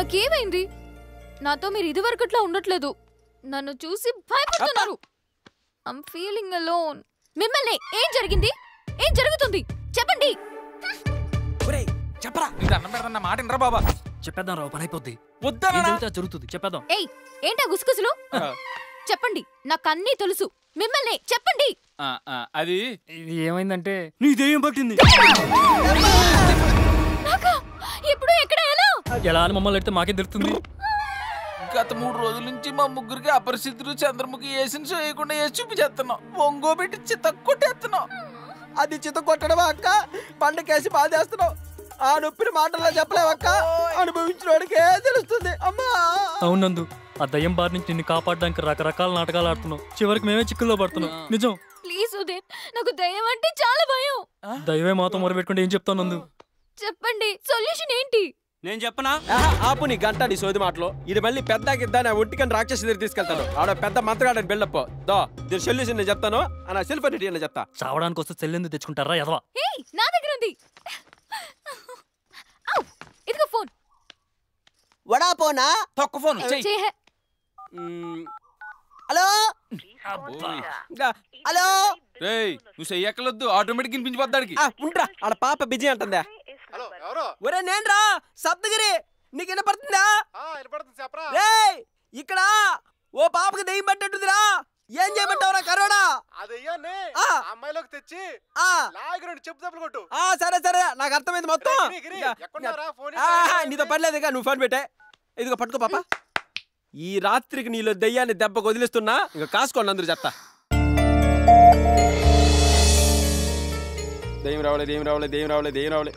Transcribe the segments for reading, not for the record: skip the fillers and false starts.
నాకేమైంది? నాతో మీరు ఇదివరకట్లా ఉండట్లేదు. నన్ను చూసి భయపడుతున్నారు. I'm feeling alone. మిమ్మల్ని ఏం జరిగింది? ఏం జరుగుతుంది చెప్పండి. చెప్పరా అన్నం పెడతా మాట వినరా బాబా. చెప్పేద్దాం రావు, పని అయిపోద్ది. వద్దా జరుగుతుంది చెప్పేద్దాం. ఏయ్ ఏంటా గుసగుసలు? చెప్పండి, నాకు అన్నీ తెలుసు. మిమ్మల్ని చెప్పండి. అది ఏమైందంటే నీ దెయ్యం పట్టింది. ఎప్పుడు ఎక్కడ ఎలా అని మమ్మల్ని అడిగితే మాకేం తెలుస్తుంది? గత 3 రోజుల నుంచి మా ముగ్గురికి అపరిస్థితులు చంద్రముఖి వేసిన చేయకుండా వేసి చూపించేస్తున్నాం. ఒంగోబెట్టి చిత్త కొట్టేస్తున్నాం. అది చిత్త కొట్టడమా అక్క? పండకేసి బాధేస్తున్నావు. ఆ నొప్పిని మాటల్లో చెప్పలేవక్క. అనుభవించిన వాడికే తెలుస్తుంది. అమ్మా అవునందు, ఆ దయ్యం బారి నుంచి నిన్ను కాపాడడానికి రకరకాల నాటకాలు ఆడుతున్నాం. చివరికి మేమే చిక్కుల్లో పడుతున్నాం. నిజం. ప్లీజ్ ఉదయ్, నాకు దయ్యం అంటే చాలా భయం. దయ్యమే మాతో మొరబెట్టుకుంటే ఏం చెప్తాను నందు? చెప్పండి, సొల్యూషన్ ఏంటి? నేను చెప్పనా? ఆపు నీ గంట నీ సోది మాటలో. ఇది మళ్ళీ పెద్ద గిద్దాని ఒంటికని రాక్షసి దగ్గర తీసుకెళ్తాను. ఆడ పెద్ద మంత్రగాడని బిల్డప్. దో దీని సొల్యూషన్ నేను చెప్తాను. నా సెల్ఫ్ రెడీ అని చెప్తా. చావడానికి వస్తే చెల్లెందుకు తెచ్చుకుంటారా ఎదవా? నా దగ్గర ఉంది. ఇదిగో ఫోన్. వడా పోనా? తొక్క ఫోన్. Hello hello. నువ్వు చెయ్యక్కలొద్దు, ఆటోమేటిక్ వినిపించిపోద్దాడికి. ఉంటా, ఆడ పాప బిజీ అంటుందా. ఒరే నేన్రా సప్తగిరి, నీకు వినపడుతుందా? ఇక్కడ ఓ పాపకి దెయ్యం పట్టేట్టుదిరా. ఏం చేయమంటావురా కరోనా? అమ్మాయిలోకి తెచ్చి సరే సరే, నాకు అర్థమైంది మొత్తం. నీతో పర్లేదు, నువ్వు ఫోన్ పెట్టే. ఇదిగో పట్టుకో పాప. ఈ రాత్రికి నీలో దెయ్యాన్ని దెబ్బకు వదిలిస్తున్నా. ఇంకా కాసుకోండి అందరూ చెప్తా. దెయ్యం రావలే, దెయ్యం రావలే, దెయ్యం రావలే, దెయ్యం రావలే.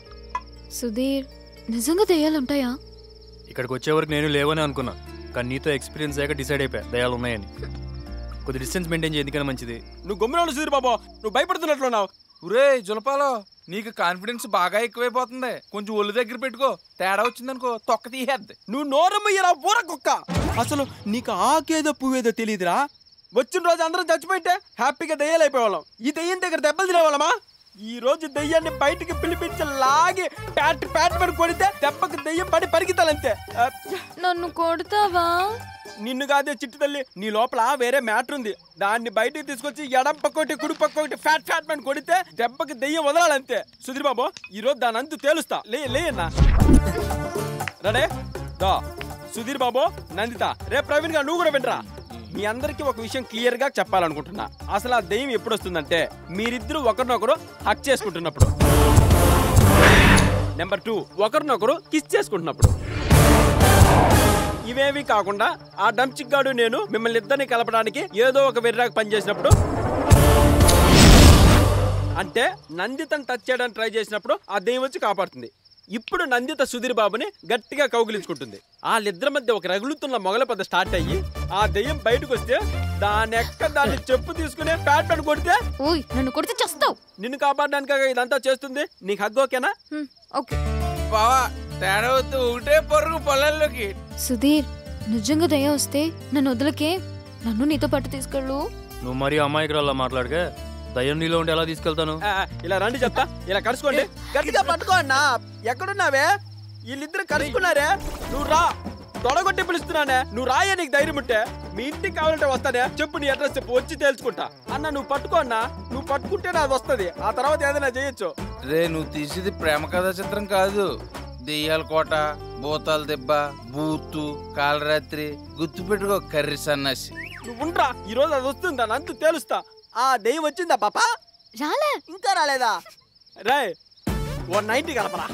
సుధీర్, నిజంగా దయ్యాలు ఉంటాయా? ఇక్కడికి వచ్చే వరకు నేను లేవని అనుకున్నా, కానీ నీతో ఎక్స్పీరియన్స్ అయ్యాక డిసైడ్ అయిపోయా దయ్యాలు ఉన్నాయని. కొద్ది డిస్టెన్స్ మెయింటైన్ చేయ, ఎందుకన్నా మంచిది. నువ్వు గమ్మున సుధీర్ బాబు, నువ్వు భయపడుతున్నట్లున్నావు. ఒరే జులపాలో, నీకు కాన్ఫిడెన్స్ బాగా ఎక్కువైపోతుంది. కొంచెం ఒళ్ళు దగ్గర పెట్టుకో. తేడా వచ్చిందనుకో తొక్క తీసేద్ది. నువ్వు నోరమ్మయ్యరా పూర కుక్క. అసలు నీకు ఆకేదో పువ్వేదో తెలియదురా. వచ్చిన రోజు అందరం చచ్చిపోయింటే హ్యాపీగా దెయ్యాలు అయిపోయేవాళ్ళం. ఈ దెయ్యం దగ్గర దెబ్బలు తినేవాళ్ళమా? ఈ రోజు దెయ్యాన్ని బయటికి పిలిపించి లాగి ప్యాట్ పడి కొడితే దెబ్బకి దెయ్యం పడి పరిగెత్తాలంతే. నన్ను కొడతావా? నిన్ను కాదే చిట్టు తల్లి, నీ లోపల వేరే మ్యాటర్ ఉంది. దాన్ని బయటికి తీసుకొచ్చి ఎడం పక్కోటి కుడి పక్కోటి ఫ్యాట్ పని కొడితే దెబ్బకి దెయ్యం వదలాలంతే. సుధీర్ బాబు, ఈ రోజు దాని అంతు తేలుస్తా. లేయన్నా రెడే దా. సుధీర్ బాబు, నందిత, రేపు ప్రవీణ్ గా నువ్వు కూడా వినరా. మీ అందరికి ఒక విషయం క్లియర్ గా చెప్పాలనుకుంటున్నా. అసలు ఆ దెయ్యం ఎప్పుడు వస్తుందంటే మీరిద్దరు ఒకరినొకరు హక్ చేసుకుంటున్నప్పుడు. నెంబర్ 2, ఒకరినొకరు కిస్ చేసుకుంటున్నప్పుడు. ఇవేవి కాకుండా ఆ డంచిక్గాడు నేను మిమ్మల్ని ఇద్దరిని కలపడానికి ఏదో ఒక వెర్రాకు పనిచేసినప్పుడు, అంటే నందితను టచ్ చేయడానికి ట్రై చేసినప్పుడు ఆ దెయ్యం వచ్చి కాపాడుతుంది. ఇప్పుడు నందిత సుధీర్ బాబుని గట్టిగా కౌగిలించుకుంటుంది. వాళ్ళిద్దరి మధ్య ఒక రగులుతున్న మొగల పెద్ద స్టార్ట్ అయ్యి ఆ దెయ్యం బయటకు వస్తే దాన్ని చెప్పు తీసుకుని ప్యాట్ పని కొడితే నన్ను కొడితే చేస్తావు. నిన్ను కాపాడడానికి ఇదంతా చేస్తుంది. నీకు హగ్ ఓకేనా? ఓకే బావా, తేడా వద్దు, ఒకటే పరుగు పొలాల్లోకి. సుధీర్, నిజంగా దయ్యం వస్తే నన్ను వదలకే. నన్ను నీతో పాటు తీసుకెళ్ళు. నువ్వు మరీ అమాయకురాల్లా మాట్లాడగా దయ్యం నీలో ఉండి ఎలా తీసుకెళ్తాను? ఇలా రండి చెప్తా. ఇలా కలుసుకోండి, గట్టిగా పట్టుకో అన్నా. ఎక్కడున్నావే? వీళ్ళిద్దరు కలుసుకున్నారే. నువ్వు రా, తొడగొట్టి పిలుస్తున్నానే. నువ్వు రాయే, నీకు ధైర్యం ఉంటే. మీ ఇంటికి కావాలంటే వస్తానే. చెప్పు, నీ అడ్రస్ చెప్పు, వచ్చి తేల్చుకుంటా. అన్న నువ్వు పట్టుకో అన్నా. నువ్వు పట్టుకుంటేనే అది వస్తుంది. ఆ తర్వాత ఏదైనా చేయొచ్చు. రే, నువ్వు తీసేది ప్రేమ కథా చిత్రం కాదు. దెయ్యాల కోట, భూతాల దెబ్బ, బూతు, కాలరాత్రి. గుర్తు పెట్టుకో కర్రీ సన్నాసి. నువ్వు ఉండరా, ఈ రోజు అది వస్తుంది. దాని అంతు తేలుస్తా. ఆ దెయ్యం వచ్చిందా పాప? రాలే, ఇంకా రాలేదా? రే, 190 కలపరా.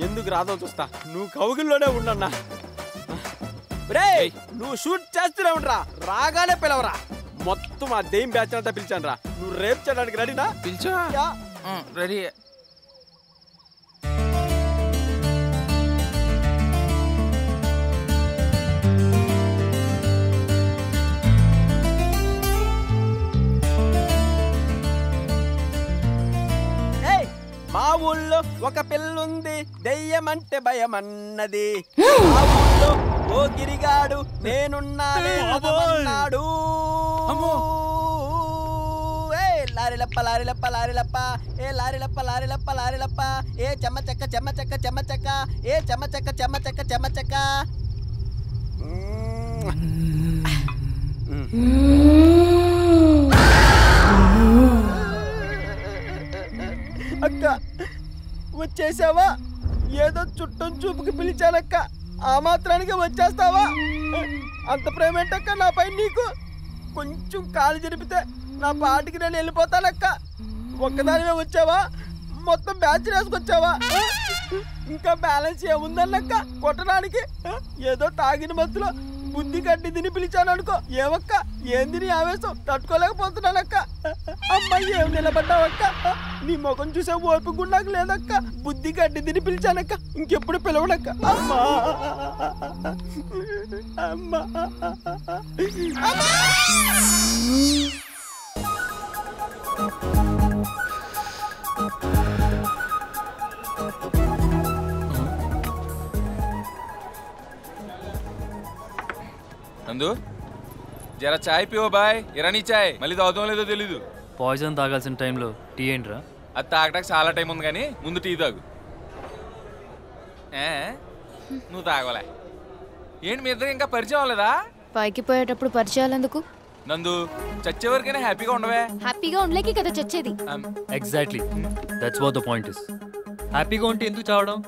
ఎందుకు రాదో చూస్తా. నువ్వు కౌగిల్లోనే ఉండన్నా. రే, నువ్వు షూట్ చేస్తూనే ఉండరా. రాగానే పిలవరా. మొత్తం ఆ దెయ్యం బ్యాచ్ అంతా పిలిచాను రా. నువ్వు రేపు చేయడానికి రెడీనా? పిలిచా? రెడీ. మా ఊళ్ళో ఒక పిల్లుంది, దెయ్యమంటే భయమన్నది. మా ఊళ్ళో ఓ గిరిగాడు నేనున్నాడు. లారిలప్ప లారిలప్ప లారిలప్ప, ఏ లారిలప్ప లారిలప్ప లారిలప్ప, ఏ చెమ్మ చెక్క చెమ్మ చెక్క చెమ్మ చెక్క, ఏ చెమ్మ చెక్క చెమ్మ చెక్క చెమ్మ చెక్క. అక్క వచ్చేసావా? ఏదో చుట్టం చూపుకి పిలిచానక్క, ఆ మాత్రానికి వచ్చేస్తావా? అంత ప్రేమ ఏంటక్క నాపై నీకు? కొంచెం కాలు జరిపితే నా పాటికి నేను వెళ్ళిపోతానక్క. ఒక్కదానివే వచ్చావా? మొత్తం బ్యాచ్ వేసుకొచ్చావా? ఇంకా బ్యాలెన్స్ ఏముందన్నక్క కొట్టడానికి? ఏదో తాగిన మత్తులో బుద్ధి కట్టి తిని పిలిచాను అనుకో. ఏమక్క ఏంది నీ ఆవేశం? తట్టుకోలేకపోతున్నానక్క. అమ్మాయి ఏం నిలబడ్డావక్క? నీ ముఖం చూసే ఓపిక నాకు లేదక్క. బుద్ధి కట్టి తిని పిలిచానక్క, ఇంకెప్పుడు పిలవనక్క. అమ్మా అమ్మా నందు జరా చాయ్ పివో బాయ్. ఇరానీ చాయ్ మళ్ళీ తాగుతాం లేదో తెలీదు. పాయిజన్ తాగాల్సిన టైంలో టీ ఏంట్రా? అది తాగడానికి చాలా టైం ఉంది కానీ ముందు టీ తాగు. నువ్వు తాగలే ఏంటి? మీ ఇద్దరు ఇంకా పరిచయం అవ్వలేదా? పైకి పోయేటప్పుడు పరిచయాలు ఎందుకు? నందు చచ్చే వరకైనా హ్యాపీగా ఉండవే. హ్యాపీగా ఉండలేకి కదా చచ్చేది. Exactly, that's what the point is. హ్యాపీగా ఉంటే ఎందుకు చావడం?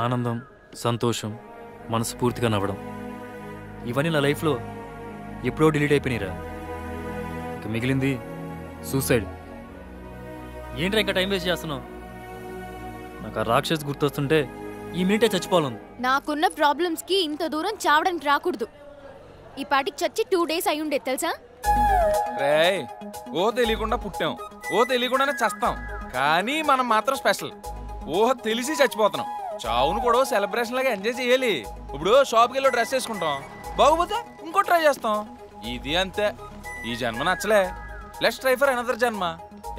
ఆనందం, సంతోషం, మనస్ఫూర్తిగా నవ్వడం, ఇవన్నీ నా లైఫ్లో ఎప్పుడో డిలీట్ అయిపోయినాయిరా. ఇక మిగిలింది సూసైడ్. ఏంట్రా ఇంకా టైం వేస్ట్ చేస్తున్నావు? నాకు ఆ రాక్షస్ గుర్తొస్తుంటే ఈ మినిటే చచ్చిపోవాలి. నాకున్న ప్రాబ్లమ్స్ కి ఇంత దూరం చావడానికి రాకూడదు. ఈ పాటికి చచ్చి 2 days అయి ఉండేది తెలుసా? రేయ్, ఓ తెలియకుండా పుట్టాం, ఓ తెలియకుండానే చస్తాం, కానీ మనం మాత్రం స్పెషల్. ఓహ తెలిసి చచ్చిపోతున్నాం. చావును కూడా సెలబ్రేషన్ లాగా ఎంజాయ్ చేయాలి. ఇప్పుడు షాప్కి వెళ్ళి డ్రెస్ వేసుకుంటాం, బాగుపోతే ఇంకో ట్రై చేస్తాం. ఇది అంతే. ఈ జన్మ నచ్చలే, లెట్స్ ట్రై ఫర్ అనదర్ జన్మ.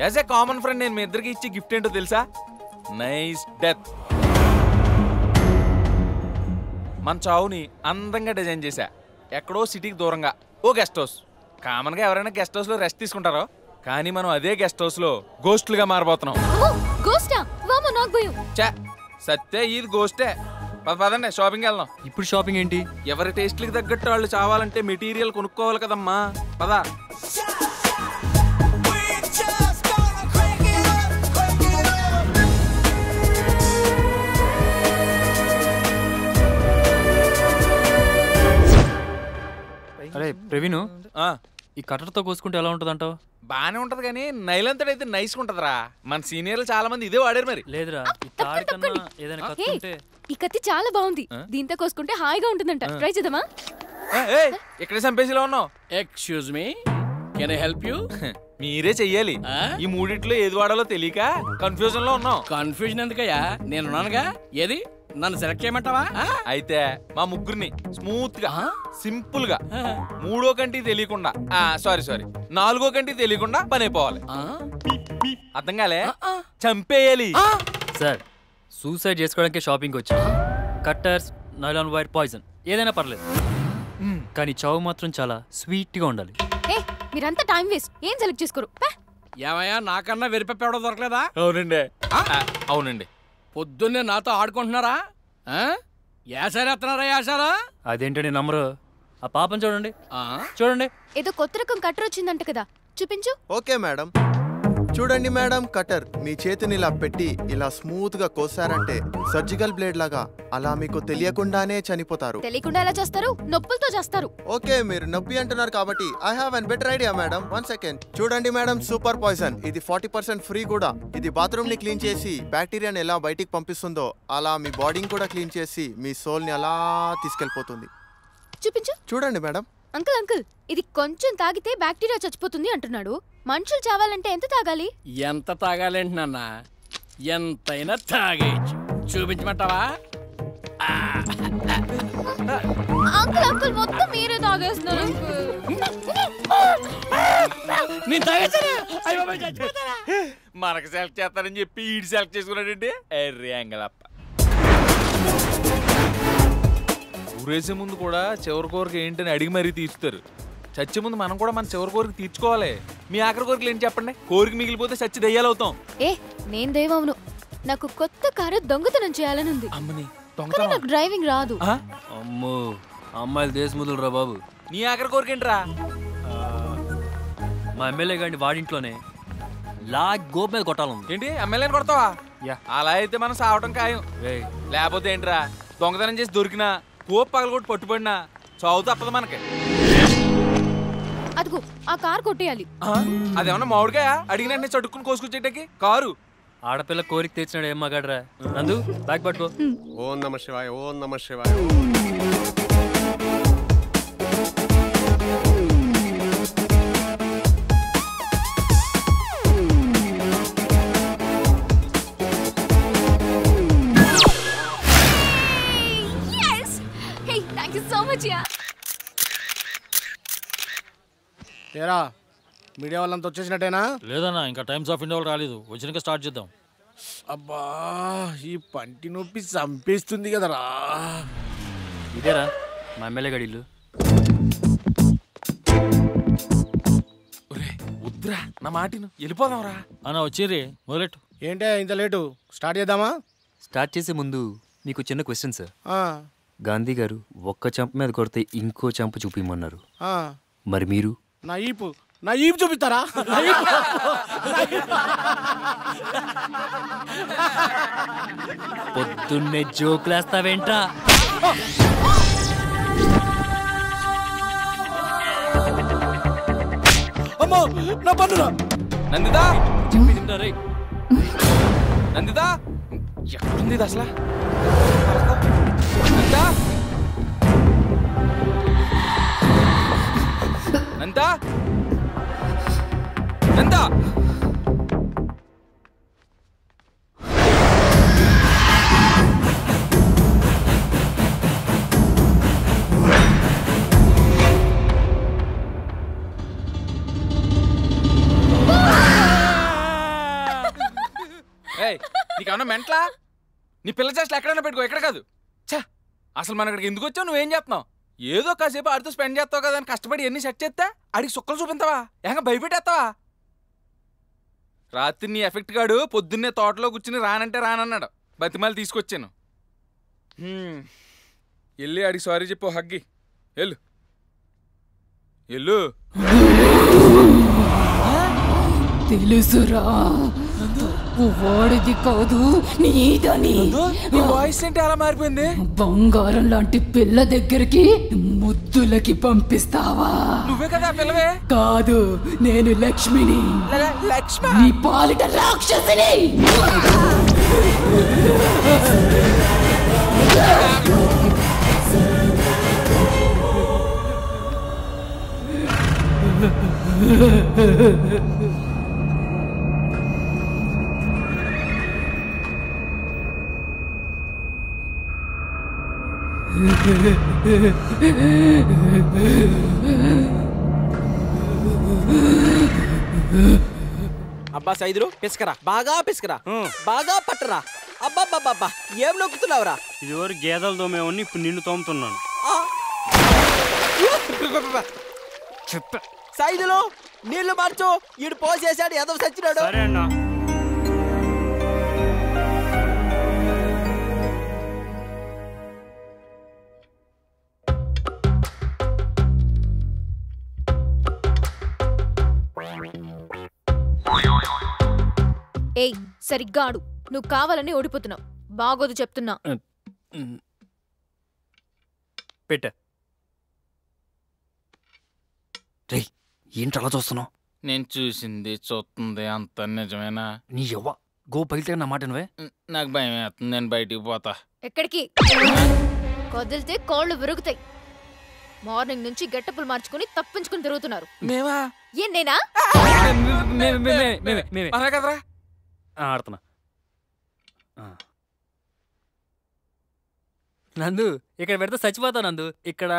యాజ్ ఏ కామన్ ఫ్రెండ్ నేను మీ ఇద్దరికి ఇచ్చే గిఫ్ట్ ఏంటో తెలుసా? Nice death. మన చావుని అందంగా డిజైన్ చేశా. ఎక్కడో సిటీకి దూరంగా ఓ గెస్ట్ హౌస్. కామన్గా ఎవరైనా గెస్ట్ హౌస్లో రెస్ట్ తీసుకుంటారో, కానీ మనం అదే గెస్ట్ హౌస్లో గోస్ట్లుగా మారిపోతున్నాం. చా సత్తే ఇది గోస్టే. పదండి షాపింగ్కి వెళ్దాం. ఇప్పుడు షాపింగ్ ఏంటి? ఎవరి టేస్ట్లకి తగ్గట్టు వాళ్ళు చావాలంటే మెటీరియల్ కొనుక్కోవాలి కదమ్మా. పదా. అరే ప్రవీణ్, ఈ కట్టర్తో కోసుకుంటే ఎలా ఉంటుంది అంటావు? బానే ఉంటది కానీ నైలంతడైతే నైస్ ఉంటదిరా. మన సీనియర్లు చాలా మంది ఇదే వాడారు. మరి లేదురా, ఈ తాడి కన్నా ఏదైనా కత్తి ఉంటే. ఈ కత్తి చాలా బాగుంది, దీంతో కోసుకుంటే హాయిగా ఉంటుందంట. ట్రై చేద్దామా? ఇక్కడే సంపేసిలో ఉన్నావు. Excuse me, can I help you? మీరే చెయ్యాలి. ఈ మూడిట్లో ఏది వాడాలో తెలియక కన్ఫ్యూజన్ లో ఉన్నాం. కన్ఫ్యూజన్ ఎందుకయ్యా, నేనున్నానుగా. ఏది నన్ను సెలెక్ట్ చేయమంటావా? అయితే మా ముగ్గురిని స్మూత్ గా సింపుల్ గా 3వ కంటి తెలియకుండా, సారీ 4వ కంటి తెలియకుండా పని అయిపోవాలి. అర్థం కాలే? చంపేయాలి. సార్, సూసైడ్ చేసుకోవడానికి షాపింగ్ వచ్చా. కట్టర్స్, నైలాన్ వైర్, పాయిజన్ ఏదైనా పర్లేదు, కానీ చావు మాత్రం చాలా స్వీట్ గా ఉండాలి. మీరంతా టైం వేస్ట్. ఏం సెలెక్ట్ చేసుకోరు? ఏమయ్యా, నాకన్నా వెరిపెప్పవడం దొరకలేదా? అవునండి, అవునండి. పొద్దున్నే నాతో ఆడుకుంటున్నారా? యాసారేస్తున్నారా? యాసారా? అదేంటండి నంబరు? ఆ పాపం చూడండి, చూడండి. ఏదో కొత్త రకం కట్టర్ వచ్చిందంట కదా, చూపించు. Okay madam. చూడండి మేడం, కటర్ మీ చేతిని ఇలా పెట్టి ఇలా స్మూత్ గా కోసారంటే సర్జికల్ బ్లేడ్ లాగా అలా మీకు తెలియకుండానే చనిపోతారు. తెలియకుండా ఎలా చేస్తారు? నొప్పులతో చేస్తారు. ఓకే, మీరు నొప్పి అంటున్నారు కాబట్టి I have an better idea madam. 1 second. చూడండి మేడం, సూపర్ పాయిజన్. ఇది 40% ఫ్రీ కూడా. ఇది బాత్రూమ్ ని క్లీన్ చేసి బ్యాక్టీరియాని ఎలా బయటికి పంపిస్తుందో అలా మీ బాడీని కూడా క్లీన్ చేసి మీ సోల్ ని అలా తీసుకెళ్లిపోతుంది. చూపించు. చూడండి మేడం. అంకుల్, ఇది కొంచెం తాగితే బ్యాక్టీరియా చచ్చిపోతుంది అంటున్నాడు. మనుషులు చావాలంటే ఎంత తాగాలి? ఎంత తాగాలేంటి నాన్న? ఎంతైనా తాగేయచ్చు. చూపించమంటావా? అంకుల్ మొత్తం మీరే తాగేస్తున్నారు. మనకు సెలెక్ట్ చేస్తారని చెప్పి ఈడు సెలెక్ట్ చేసుకున్నాడండి. ఎంగలప్ప ఊరేసే ముందు కూడా చివరి కోరిక ఏంటని అడిగి మరీ తీస్తారు. చచ్చే ముందు మనం కూడా మన చివరి కోరిక తీర్చుకోవాలి. మీ ఆఖరి కోరికలు ఏంటి చెప్పండి? కోరిక మిగిలిపోతే చచ్చి దయ్యాలవుతాం. నేను దైవమును. నాకు కొత్త కారు దొంగతనం చేయాలని ఉంది. అమ్మని నాకు డ్రైవింగ్ రాదు. అమ్మో, అమ్మాయిలు దేశముదులు రా బాబు. నీ ఆఖరి కోరికేంట్రా? మా ఎమ్మెల్యే గారిని వాడింట్లోనే గోపు మీద కొట్టాలంది. ఏంటి ఎమ్మెల్యేని కొడతావా? యా. అలా అయితే మనం సావటం ఖాయం. లేకపోతే ఏంట్రా, దొంగతనం చేసి దొరికినా కోపు పగలగొట్టి పట్టుబడినా చావు తప్పదు మనకి. అదిగో ఆ కార్ కొట్టేయాలి. అదేమన్నా మామిడికాయ అడిగిన చడుక్కుని కోసుకొచ్చేటకి కారు? ఆడపిల్ల కోరిక తెచ్చినాడు ఏం మగాడ్రా. నందు బ్యాగ్ పట్టుకో. ఓం నమ శివాయ, ఓం నమ శివాయ. ఏరా మీడియా వాళ్ళంతా వచ్చేసినట్టేనా? లేదన్నా, ఇంకా టైమ్స్ ఆఫ్ ఇండియా వాళ్ళు రాలేదు. వచ్చినాక స్టార్ట్ చేద్దాం. అబ్బా ఈ పంటి నొప్పి చంపేస్తుంది కదరా. ఇదేరా మా ఎమ్మెల్యే గారి ఇల్లు. వద్దురా, నా మాటిను వెళ్ళిపోదాంరా. అన్న వచ్చిర్రి, మొదలెట్టు. ఏంటే ఇంత లేటు? స్టార్ట్ చేద్దామా? స్టార్ట్ చేసే ముందు మీకు చిన్న క్వశ్చన్ సార్. ఆ, గాంధీ గారు ఒక్క చంప మీద కొడితే ఇంకో చంప చూపిమన్నారు. ఆ. మరి మీరు? నా ఈపు చూపిస్తారా? పొద్దున్నే జోకులేస్తావేంట్రా? అమ్మో నా పన్నురా. నందిదా, చెప్పింటారే. నందిదా ఎక్కడుంది ఇది అసలు? నందా, నందా, నందా. నీకేమన్నా మెంట్లా? నీ పిల్ల చేష్టలు ఎక్కడైనా పెట్టుకో, ఎక్కడ కాదు. ఛా, అసలు మన ఇక్కడికి ఎందుకు వచ్చావు? నువ్వేం చేస్తున్నావు? ఏదో కాసేపు ఆడితో స్పెండ్ చేస్తావు కదా అని కష్టపడి ఎన్ని సెట్ చేస్తా ఆడికి సుక్కలు చూపించావా? ఏక భయపెట్టేస్తావా? రాత్రి నీ ఎఫెక్ట్ గాడు పొద్దున్నే తోటలో కూర్చుని రానంటే రానన్నాడు. బతిమాలి తీసుకొచ్చాను. వెళ్ళి ఆడికి సారీ చెప్పు. హగ్గి వెళ్ళు వెళ్ళు. తెలుసురా, వాడిది కాదు నీదని. నీ వాయిస్ ఏంటి అలా మారిపోయింది? బంగారం లాంటి పిల్ల దగ్గరికి ముద్దులకి పంపిస్తావా? నువ్వే కదా పిల్లవే. కాదు, నేను లక్ష్మిని. లక్ష్మి? నీ పాలిట రాక్షసిని. అబ్బా సైదులు పిసుకరా, బాగా పిసుకరా, బాగా పట్టరా. అబ్బాబ్బాబ్బా ఏం నొక్కుతున్నావురా? ఇదివరకు గేదెలు తోమేవాడిని, ఇప్పుడు నిన్ను తోముతున్నాను. సైదులు నీళ్లు మార్చు, ఈడు పోసేసాడు, ఎదవ సచ్చినాడు. సరే అన్నా. ఏయ్ సరిగ్గా ఆడు. నువ్వు కావాలని ఓడిపోతున్నావు. బాగోదు చెప్తున్నా. పెట్ట. రేయ్ ఏంటలా చూస్తున్నావు? నేను చూసింది చూస్తుంది అంత నిజమేనా? నీ యవ్వ గో పైతే నా మాట నువ్వే. నాకు భయం వేస్తుంది, నేను బయటికి పోతా. ఎక్కడికి? కదిలితే కాళ్ళు విరుగుతాయి. మార్నింగ్ నుంచి గెట్టపులు మార్చుకుని తప్పించుకుని తిరుగుతున్నారు. మేమా? ఏం నేనా? కదరా ఆడుతున్నా. నందు ఇక్కడ పెడితే చచ్చిపోతావు నందు. ఇక్కడ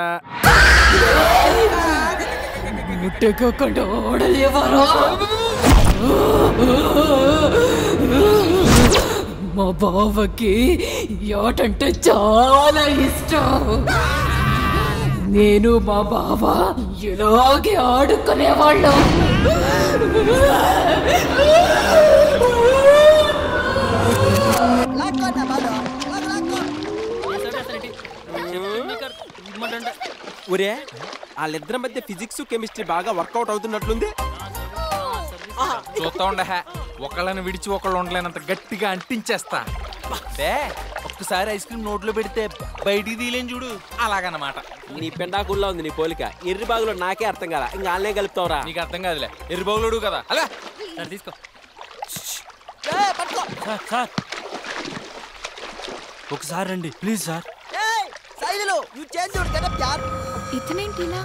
ముట్టెక్కకుండా ఓడలేవారా? మా బావకి యాటంటే చాలా ఇష్టం. నేను మా బావ ఇలాగే ఆడుకునేవాళ్ళం. సిగ్గుమంటే ఒరే వాళ్ళిద్దరి మధ్య ఫిజిక్స్ కెమిస్ట్రీ బాగా వర్కౌట్ అవుతున్నట్లుంది. చూస్తా ఉండ ఒకళ్ళని విడిచి ఒకళ్ళు ఉండలేనంత గట్టిగా అంటించేస్తా. ఒక్కసారి ఐస్ క్రీమ్ నోట్లో పెడితే బయటికి తీలేని చూడు, అలాగన్నమాట. నీ పెండాకుల్లో ఉంది నీ పోలిక. ఎర్రి బాగులో నాకే అర్థం కాదా, ఇంకా వాళ్ళనే కలుపుతావురా. నీకు అర్థం కాదులే, ఎర్రి బాగులోడు కదా. అలా తీసుకో సార్ ఒకసారి రండి ప్లీజ్ సార్. ఇతనేంటి ఇలా?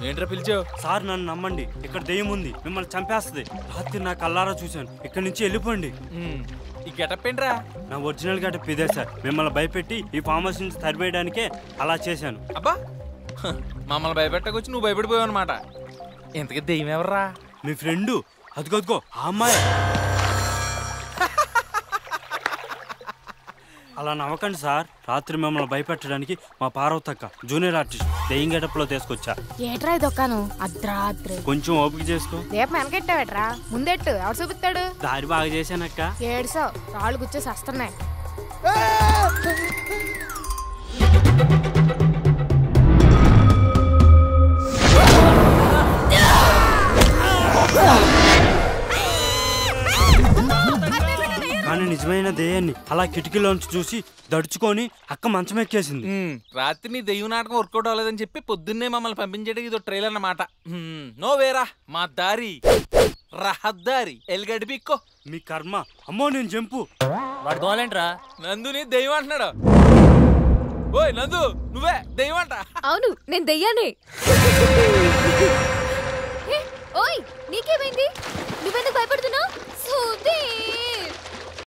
ఏంట్రా పిలిచావు? సార్ నన్ను నమ్మండి, ఇక్కడ దెయ్యం ఉంది, మిమ్మల్ని చంపేస్తుంది. రాత్రి నా కల్లారా చూశాను. ఇక్కడి నుంచి వెళ్ళిపోండి. ఈ గెటప్ ఏంట్రా? నా ఒరిజినల్ గెటప్ ఇదే సార్. మిమ్మల్ని భయపెట్టి ఈ ఫామ్ హౌస్ నుంచి తరివేయడానికే అలా చేశాను. అబ్బా మమ్మల్ని భయపెట్టకొచ్చి నువ్వు భయపడిపోయావు అనమాట. ఇంతకీ దెయ్యం ఎవర్రా? మీ ఫ్రెండు అదిగోదిగో ఆ అమ్మాయి. అలా నవ్వకండి సార్. రాత్రి మిమ్మల్ని భయపెట్టడానికి మా పార్వతక్క జూనియర్ ఆర్టిస్ట్ దెయ్యం గెటప్లో తీసుకొచ్చా. ఏట్రా ఇదొక్కాను అర్ధరాత్రి. కొంచెం ఓపిక చేసుకో. దీపం వెనకెట్టావేట్రా? ముందెట్టు, ఎవరు చూపిస్తాడు? దారి బాగా చేశానక్క. ఏడుసావు, రాళ్ళు గుచ్చేసి వస్తున్నాయి. కానీ నిజమైన దెయ్యాన్ని అలా కిటికీలోంచి చూసి దడుచుకొని అక్క మంచం ఎక్కేసింది. రాత్రి నీ దెయ్యం నాటకం వర్కౌట్ అవ్వలేదని చెప్పి పొద్దున్నే మమ్మల్ని పంపించేటికి ఇది ట్రైలర్ అన్నమాట. నో వేరా, మా దారి రహదారి ఎల్గడిపిక్కో. మీ కర్మ. అమ్మో నేను జంపు. వాడు గోలేంట్రా? నందుని దెయ్యం అంటున్నాడు. ఓయ్ నందు, నువ్వే దెయ్యం అంట? అవును, నేను దెయ్యానే. ఓయ్ నీకేమైంది? నువ్వెందుకు భయపడుతున్నావు?